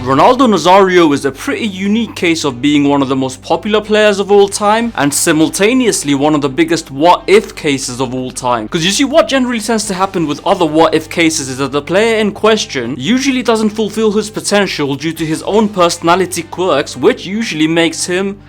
Ronaldo Nazario is a pretty unique case of being one of the most popular players of all time and simultaneously one of the biggest what-if cases of all time. Because you see, what generally tends to happen with other what-if cases is that the player in question usually doesn't fulfill his potential due to his own personality quirks, which usually makes him,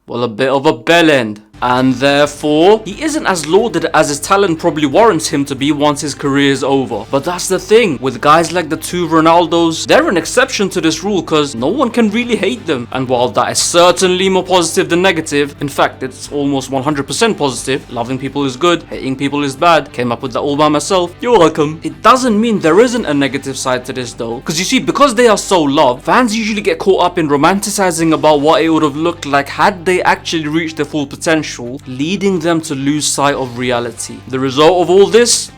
well, a bit of a bellend. And therefore, he isn't as lauded as his talent probably warrants him to be once his career is over. But that's the thing, with guys like the two Ronaldos, they're an exception to this rule because no one can really hate them. And while that is certainly more positive than negative, in fact it's almost 100% positive, loving people is good, hating people is bad, came up with that all by myself, you're welcome. It doesn't mean there isn't a negative side to this though, because you see, because they are so loved, fans usually get caught up in romanticizing about what it would have looked like had they actually reached their full potential, leading them to lose sight of reality. The result of all this?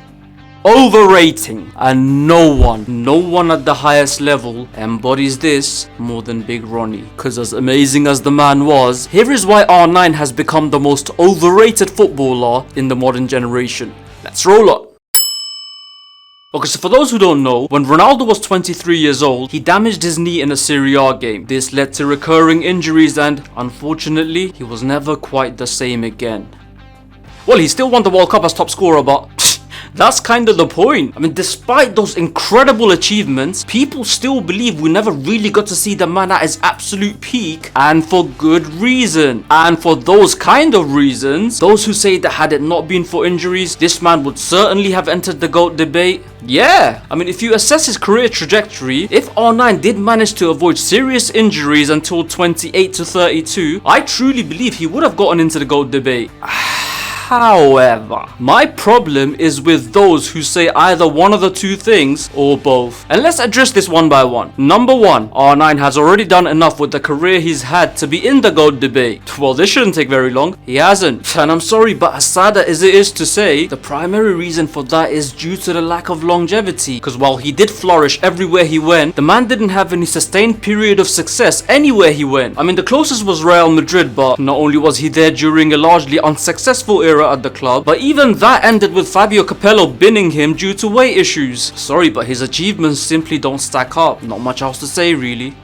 Overrating. And no one at the highest level embodies this more than Big Ronnie. Cause as amazing as the man was, here is why R9 has become the most overrated footballer in the modern generation. Let's roll up. Okay, so for those who don't know, when Ronaldo was 23 years old, he damaged his knee in a Serie A game. This led to recurring injuries and, unfortunately, he was never quite the same again. Well, he still won the World Cup as top scorer, but that's kind of the point. I mean, despite those incredible achievements, people still believe we never really got to see the man at his absolute peak, and for good reason. And for those kind of reasons, those who say that had it not been for injuries, this man would certainly have entered the GOAT debate. Yeah, I mean, if you assess his career trajectory, if R9 did manage to avoid serious injuries until 28 to 32, I truly believe he would have gotten into the GOAT debate. However, my problem is with those who say either one of the two things or both. And let's address this one by one. Number one, R9 has already done enough with the career he's had to be in the GOAT debate. Well, this shouldn't take very long. He hasn't. And I'm sorry, but as sad as it is to say, the primary reason for that is due to the lack of longevity. Because while he did flourish everywhere he went, the man didn't have any sustained period of success anywhere he went. I mean, the closest was Real Madrid, but not only was he there during a largely unsuccessful era at the club, but even that ended with Fabio Capello binning him due to weight issues. Sorry, but his achievements simply don't stack up. Not much else to say, really.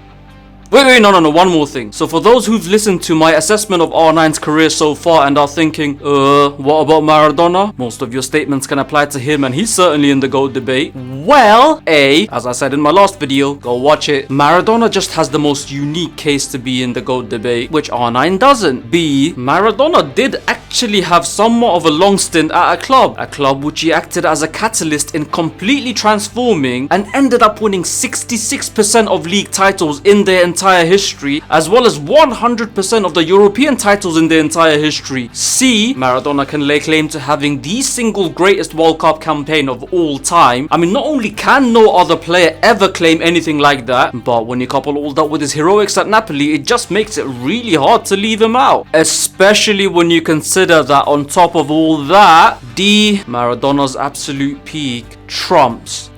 Wait, no, one more thing. So for those who've listened to my assessment of R9's career so far and are thinking, what about Maradona? Most of your statements can apply to him and he's certainly in the GOAT debate. Well, A, as I said in my last video, go watch it, Maradona just has the most unique case to be in the GOAT debate, which R9 doesn't. B, Maradona did actually have somewhat of a long stint at a club which he acted as a catalyst in completely transforming and ended up winning 66% of league titles in their entire history, as well as 100% of the European titles in their entire history. C, Maradona can lay claim to having the single greatest World Cup campaign of all time. I mean, not only can no other player ever claim anything like that, but when you couple all that with his heroics at Napoli, it just makes it really hard to leave him out. Especially when you consider that on top of all that, D, Maradona's absolute peak trumps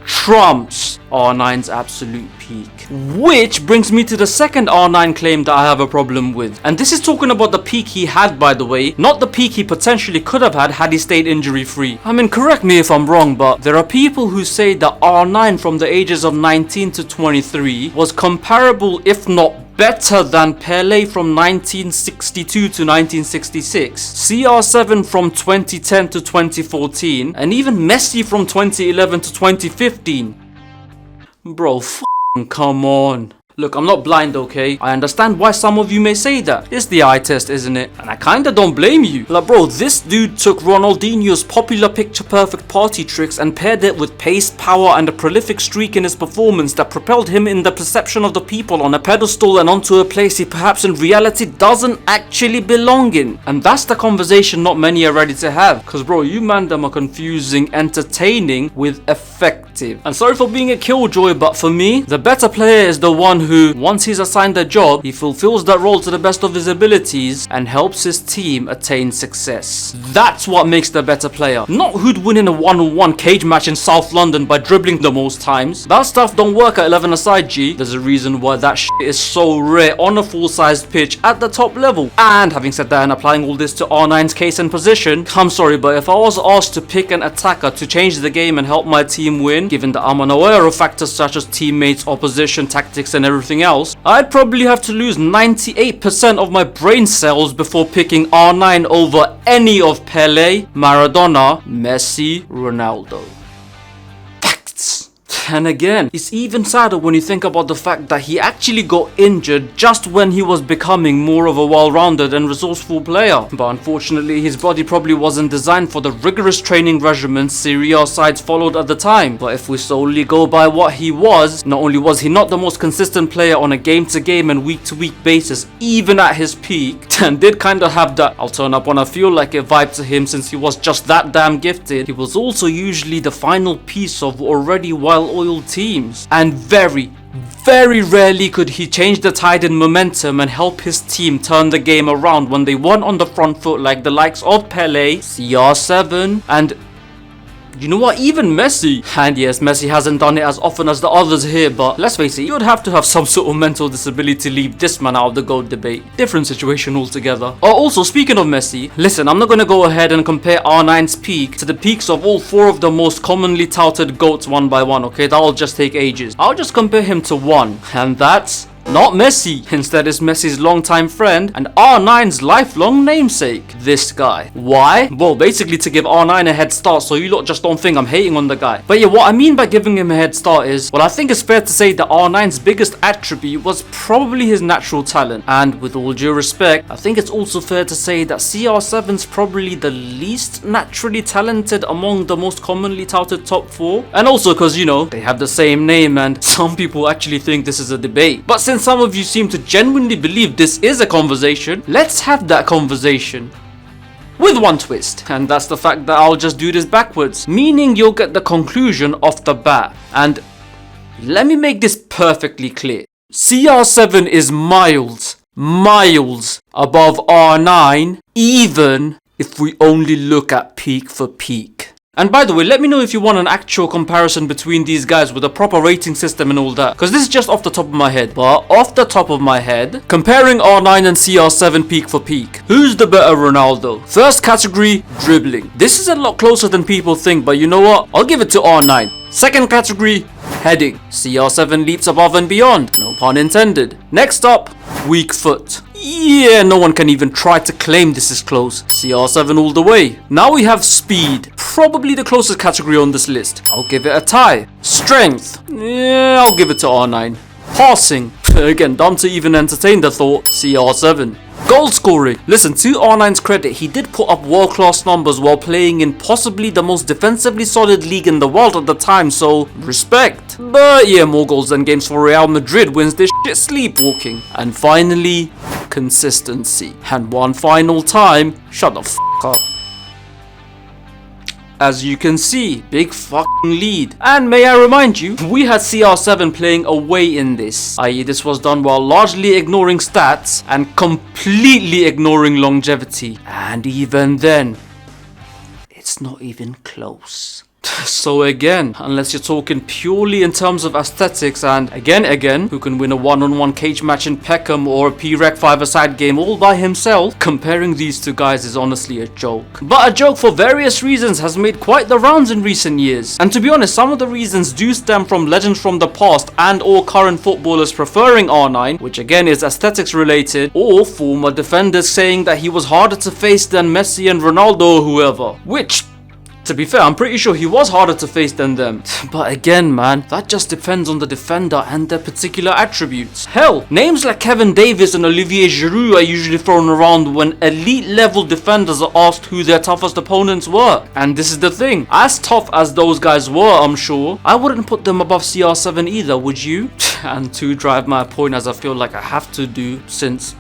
R9's absolute peak. Which brings me to the second R9 claim that I have a problem with. And this is talking about the peak he had, by the way, not the peak he potentially could have had he stayed injury free. I mean, correct me if I'm wrong, but there are people who say that R9 from the ages of 19 to 23 was comparable, if not better than Pelé from 1962 to 1966, CR7 from 2010 to 2014, and even Messi from 2011 to 2015. Bro, come on. Look, I'm not blind, okay? I understand why some of you may say that. It's the eye test, isn't it? And I kinda don't blame you. Like, bro, this dude took Ronaldinho's popular picture-perfect party tricks and paired it with pace, power, and a prolific streak in his performance that propelled him in the perception of the people on a pedestal and onto a place he perhaps in reality doesn't actually belong in. And that's the conversation not many are ready to have. Cause bro, you man them are confusing entertaining with effective. And sorry for being a killjoy, but for me, the better player is the one who, once he's assigned a job, he fulfills that role to the best of his abilities and helps his team attain success. That's what makes the better player. Not who'd win in a one-on-one cage match in South London by dribbling the most times. That stuff don't work at 11-a-side, G. There's a reason why that shit is so rare on a full-sized pitch at the top level. And having said that and applying all this to R9's case and position, I'm sorry, but if I was asked to pick an attacker to change the game and help my team win, given that I'm unaware of factors such as teammates, opposition, tactics and everything else, I'd probably have to lose 98% of my brain cells before picking R9 over any of Pele, Maradona, Messi, Ronaldo. Facts. And again, it's even sadder when you think about the fact that he actually got injured just when he was becoming more of a well-rounded and resourceful player. But unfortunately, his body probably wasn't designed for the rigorous training regimen Serie A sides followed at the time. But if we solely go by what he was, not only was he not the most consistent player on a game-to-game and week-to-week basis, even at his peak, and did kind of have that "I'll turn up when I feel like it" vibe to him since he was just that damn gifted, he was also usually the final piece of already well-oiled teams, and very rarely could he change the tide in momentum and help his team turn the game around when they weren't on the front foot like the likes of Pele, CR7, and you know what, even Messi. And yes, Messi hasn't done it as often as the others here, but let's face it, you would have to have some sort of mental disability to leave this man out of the GOAT debate. Different situation altogether. Oh, also, speaking of Messi, listen, I'm not going to go ahead and compare R9's peak to the peaks of all 4 of the most commonly touted GOATs one by one, okay? That'll just take ages. I'll just compare him to one, and that's not Messi. Instead, it's Messi's longtime friend and R9's lifelong namesake, this guy. Why? Well, basically to give R9 a head start, so you lot just don't think I'm hating on the guy. But yeah, what I mean by giving him a head start is, well, I think it's fair to say that R9's biggest attribute was probably his natural talent. And with all due respect, I think it's also fair to say that CR7's probably the least naturally talented among the most commonly touted top 4. And also because, you know, they have the same name and some people actually think this is a debate. But since some of you seem to genuinely believe this is a conversation, let's have that conversation. With one twist, and that's the fact that I'll just do this backwards, meaning you'll get the conclusion off the bat. And let me make this perfectly clear. CR7 is miles above R9, even if we only look at peak for peak. And by the way, let me know if you want an actual comparison between these guys with a proper rating system and all that, because this is just off the top of my head. But off the top of my head, comparing R9 and CR7 peak for peak, who's the better Ronaldo? First category, dribbling. This is a lot closer than people think, but you know what? I'll give it to R9. Second category, heading. CR7 leaps above and beyond, no pun intended. Next up, weak foot. Yeah, no one can even try to claim this is close. CR7 all the way. Now we have speed. Probably the closest category on this list. I'll give it a tie. Strength. Yeah, I'll give it to R9. Passing. Again, dumb to even entertain the thought. CR7. Goal scoring. Listen, to R9's credit, he did put up world-class numbers while playing in possibly the most defensively solid league in the world at the time, so respect. But yeah, more goals than games for Real Madrid wins this shit sleepwalking. And finally, consistency. And one final time, shut the f*** up. As you can see, big fucking lead. And may I remind you, we had CR7 playing away in this, i.e. this was done while largely ignoring stats and completely ignoring longevity. And even then, it's not even close. So again, unless you're talking purely in terms of aesthetics and again, who can win a one-on-one cage match in Peckham or a P-Rec 5-a-side game all by himself, comparing these two guys is honestly a joke. But a joke for various reasons has made quite the rounds in recent years. And to be honest, some of the reasons do stem from legends from the past and or current footballers preferring R9, which again is aesthetics related, or former defenders saying that he was harder to face than Messi and Ronaldo or whoever. Which, to be fair, I'm pretty sure he was harder to face than them. But again, man, that just depends on the defender and their particular attributes. Hell, names like Kevin Davis and Olivier Giroud are usually thrown around when elite level defenders are asked who their toughest opponents were. And this is the thing, as tough as those guys were, I'm sure, I wouldn't put them above CR7 either, would you? And to drive my point, as I feel like I have to do, since,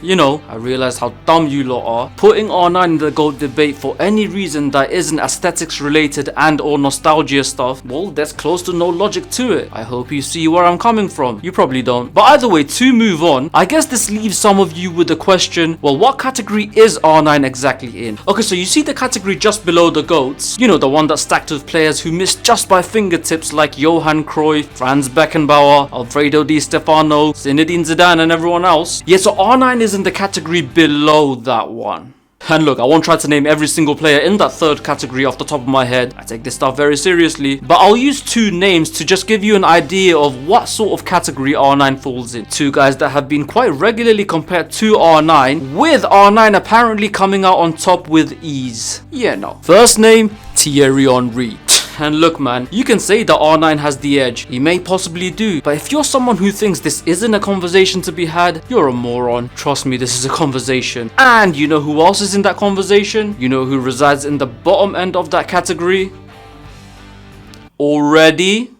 you know, I realized how dumb you lot are, putting R9 in the GOAT debate for any reason that isn't aesthetics related and or nostalgia stuff, well, there's close to no logic to it. I hope you see where I'm coming from. You probably don't. But either way, to move on, I guess this leaves some of you with the question, well, what category is R9 exactly in? Okay, so you see the category just below the GOATs, you know, the one that's stacked with players who missed just by fingertips like Johan Cruyff, Franz Beckenbauer, Alfredo Di Stefano, Zinedine Zidane and everyone else. Yeah, so R9 is in the category below that one. And look, I won't try to name every single player in that third category off the top of my head. I take this stuff very seriously. But I'll use 2 names to just give you an idea of what sort of category R9 falls in. 2 guys that have been quite regularly compared to R9, with R9 apparently coming out on top with ease. Yeah, no. First name, Thierry Henry. And look, man, you can say that R9 has the edge. He may possibly do. But if you're someone who thinks this isn't a conversation to be had, you're a moron. Trust me, this is a conversation. And you know who else is in that conversation? You know who resides in the bottom end of that category? Already?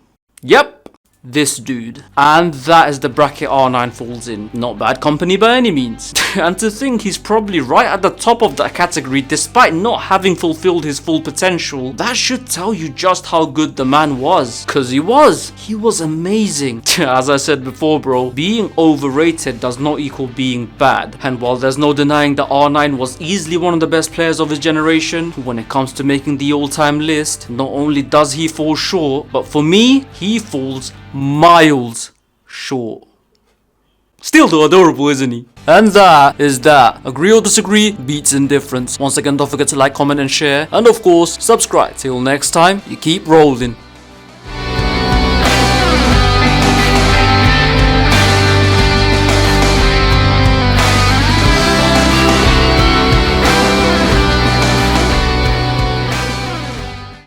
Yep. This dude. And that is the bracket R9 falls in. Not bad company by any means. And to think he's probably right at the top of that category despite not having fulfilled his full potential, that should tell you just how good the man was. Cause he was amazing. As I said before, bro, being overrated does not equal being bad. And while there's no denying that R9 was easily one of the best players of his generation, when it comes to making the all-time list, not only does he fall short, but for me, he falls miles short. Still though adorable, isn't he? And that is that. Agree or disagree, beats indifference. Once again, don't forget to like, comment and share. And of course, subscribe. Till next time, you keep rolling.